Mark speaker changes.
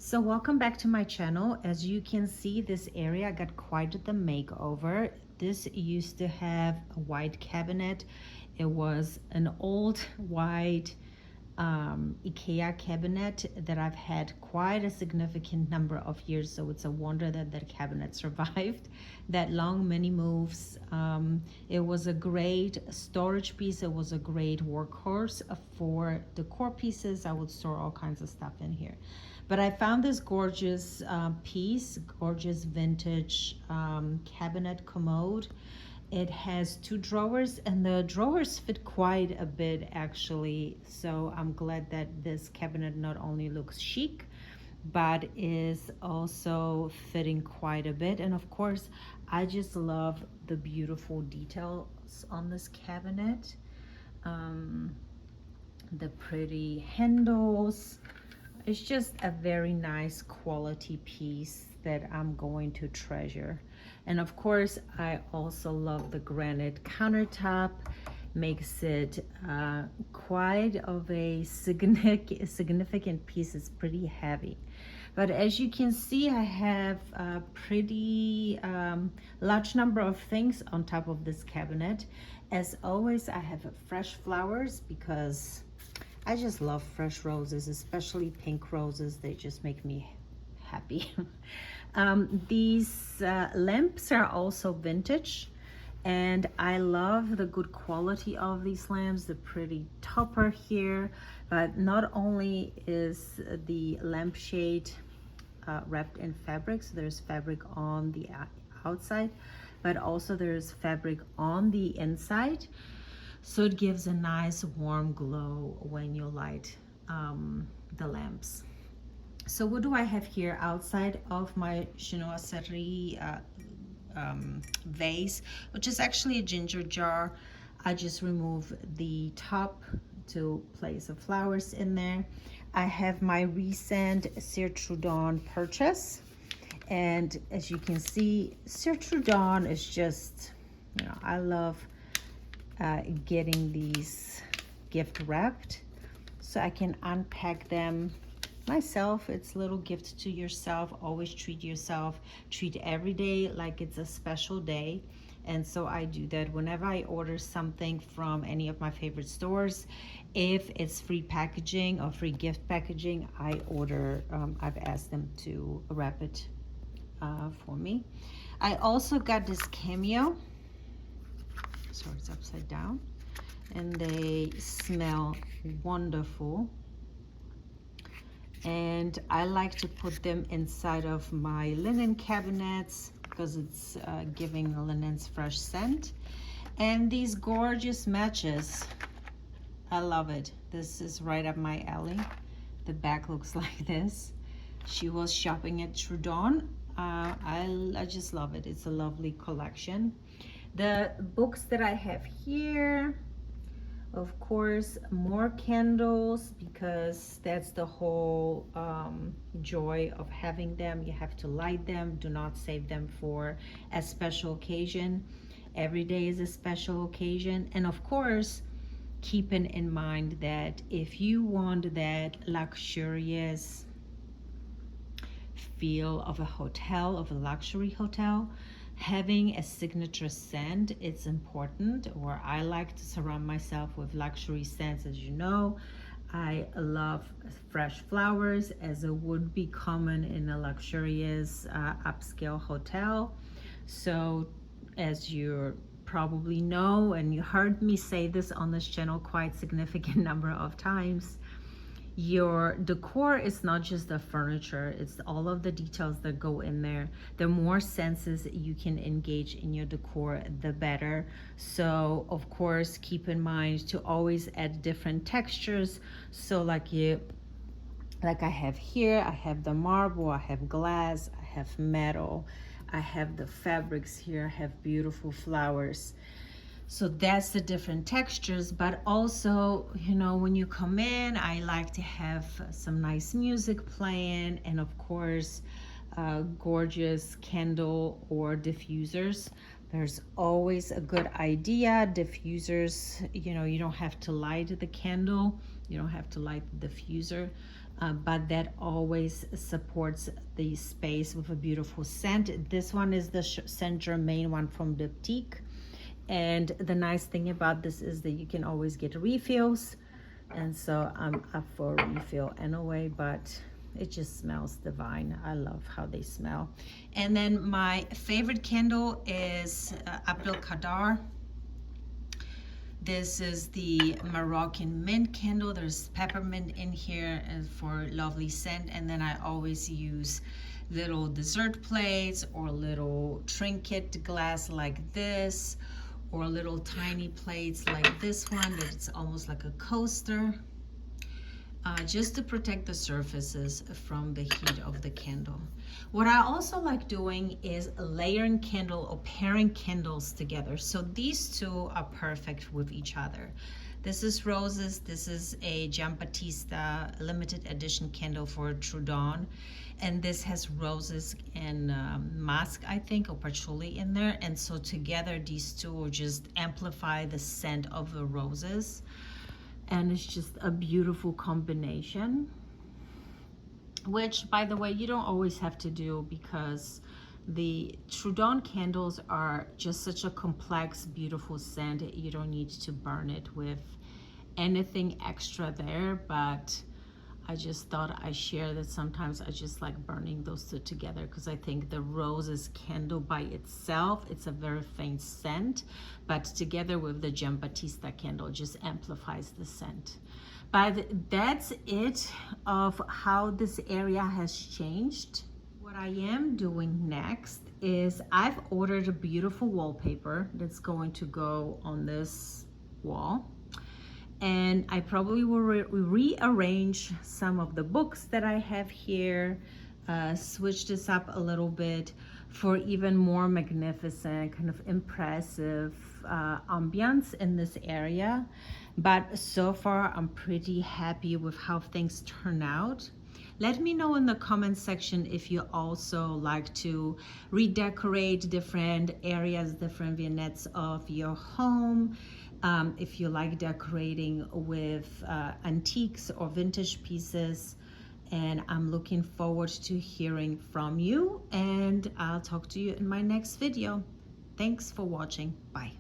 Speaker 1: So welcome back to my channel. As you can see, this area got quite the makeover. This used to have a white cabinet. It was an old white IKEA cabinet that I've had quite a significant number of years, so it's a wonder that that cabinet survived that long many moves. It was a great storage piece. It was a great workhorse for decor pieces. I would store all kinds of stuff in here. But I found this gorgeous piece, gorgeous vintage cabinet commode. It has two drawers, and the drawers fit quite a bit actually. So I'm glad that this cabinet not only looks chic, but is also fitting quite a bit. And of course, I just love the beautiful details on this cabinet. The pretty handles. It's just a very nice quality piece that I'm going to treasure. And of course, I also love the granite countertop. Makes it quite of a significant piece. It's pretty heavy. But as you can see, I have a pretty large number of things on top of this cabinet. As always, I have fresh flowers because I just love fresh roses, especially pink roses. They just make me happy. These lamps are also vintage, and I love the good quality of these lamps, the pretty topper here. But not only is the lampshade wrapped in fabric, so there's fabric on the outside, but also there's fabric on the inside. So it gives a nice warm glow when you light the lamps. So what do I have here outside of my chinoiserie vase, which is actually a ginger jar? I just remove the top to place the flowers in there. I have my recent Sertrudon purchase. And as you can see, Sertrudon is just, I love getting these gift wrapped so I can unpack them myself. It's a little gift to yourself. Always treat yourself, treat every day like it's a special day. And so I do that whenever I order something from any of my favorite stores. If it's free packaging or free gift packaging, I've asked them to wrap it for me. I also got this cameo. So it's upside down, and they smell wonderful, and I like to put them inside of my linen cabinets because it's giving the linens fresh scent. And these gorgeous matches, I love it. This is right up my alley. The back looks like this. She was shopping at Trudon. I just love it. It's a lovely collection. The books that I have here, of course, more candles, because that's the whole joy of having them. You have to light them. Do not save them for a special occasion. Every day is a special occasion. And of course, keeping in mind that if you want that luxurious feel of a hotel, of a luxury hotel, having a signature scent, it's important. Or I like to surround myself with luxury scents. As you know, I love fresh flowers, as it would be common in a luxurious upscale hotel. So as you probably know, and you heard me say this on this channel quite significant number of times, your decor is not just the furniture, it's all of the details that go in there. The more senses you can engage in your decor, the better. So of course, keep in mind to always add different textures. So like I have here, I have the marble, I have glass, I have metal, I have the fabrics here, I have beautiful flowers. So that's the different textures. But also, when you come in, I like to have some nice music playing, and of course, gorgeous candle or diffusers. There's always a good idea. Diffusers, you don't have to light the candle, you don't have to light the diffuser. but that always supports the space with a beautiful scent. This one is the Saint Germain one from Boutique. And the nice thing about this is that you can always get refills. And so I'm up for a refill anyway, but it just smells divine. I love how they smell. And then my favorite candle is Abdel Kadar. This is the Moroccan mint candle. There's peppermint in here and for lovely scent. And then I always use little dessert plates or little trinket glass like this, or little tiny plates like this one that it's almost like a coaster, just to protect the surfaces from the heat of the candle. What I also like doing is layering candle or pairing candles together. So these two are perfect with each other. This is roses. This is a Giambattista limited edition candle for True Dawn. And this has roses and musk, I think, or patchouli in there. And so together, these two will just amplify the scent of the roses. And it's just a beautiful combination, which, by the way, you don't always have to do, because the True Dawn candles are just such a complex, beautiful scent. You don't need to burn it with anything extra there, but I just thought I share that sometimes I just like burning those two together, because I think the roses candle by itself, it's a very faint scent, but together with the Giambattista candle just amplifies the scent. But that's it of how this area has changed. What I am doing next is I've ordered a beautiful wallpaper that's going to go on this wall. And I probably will rearrange some of the books that I have here, switch this up a little bit for even more magnificent, kind of impressive ambiance in this area. But so far, I'm pretty happy with how things turn out. Let me know in the comment section if you also like to redecorate different areas, different vignettes of your home. If you like decorating with antiques or vintage pieces. And I'm looking forward to hearing from you, and I'll talk to you in my next video. Thanks for watching. Bye.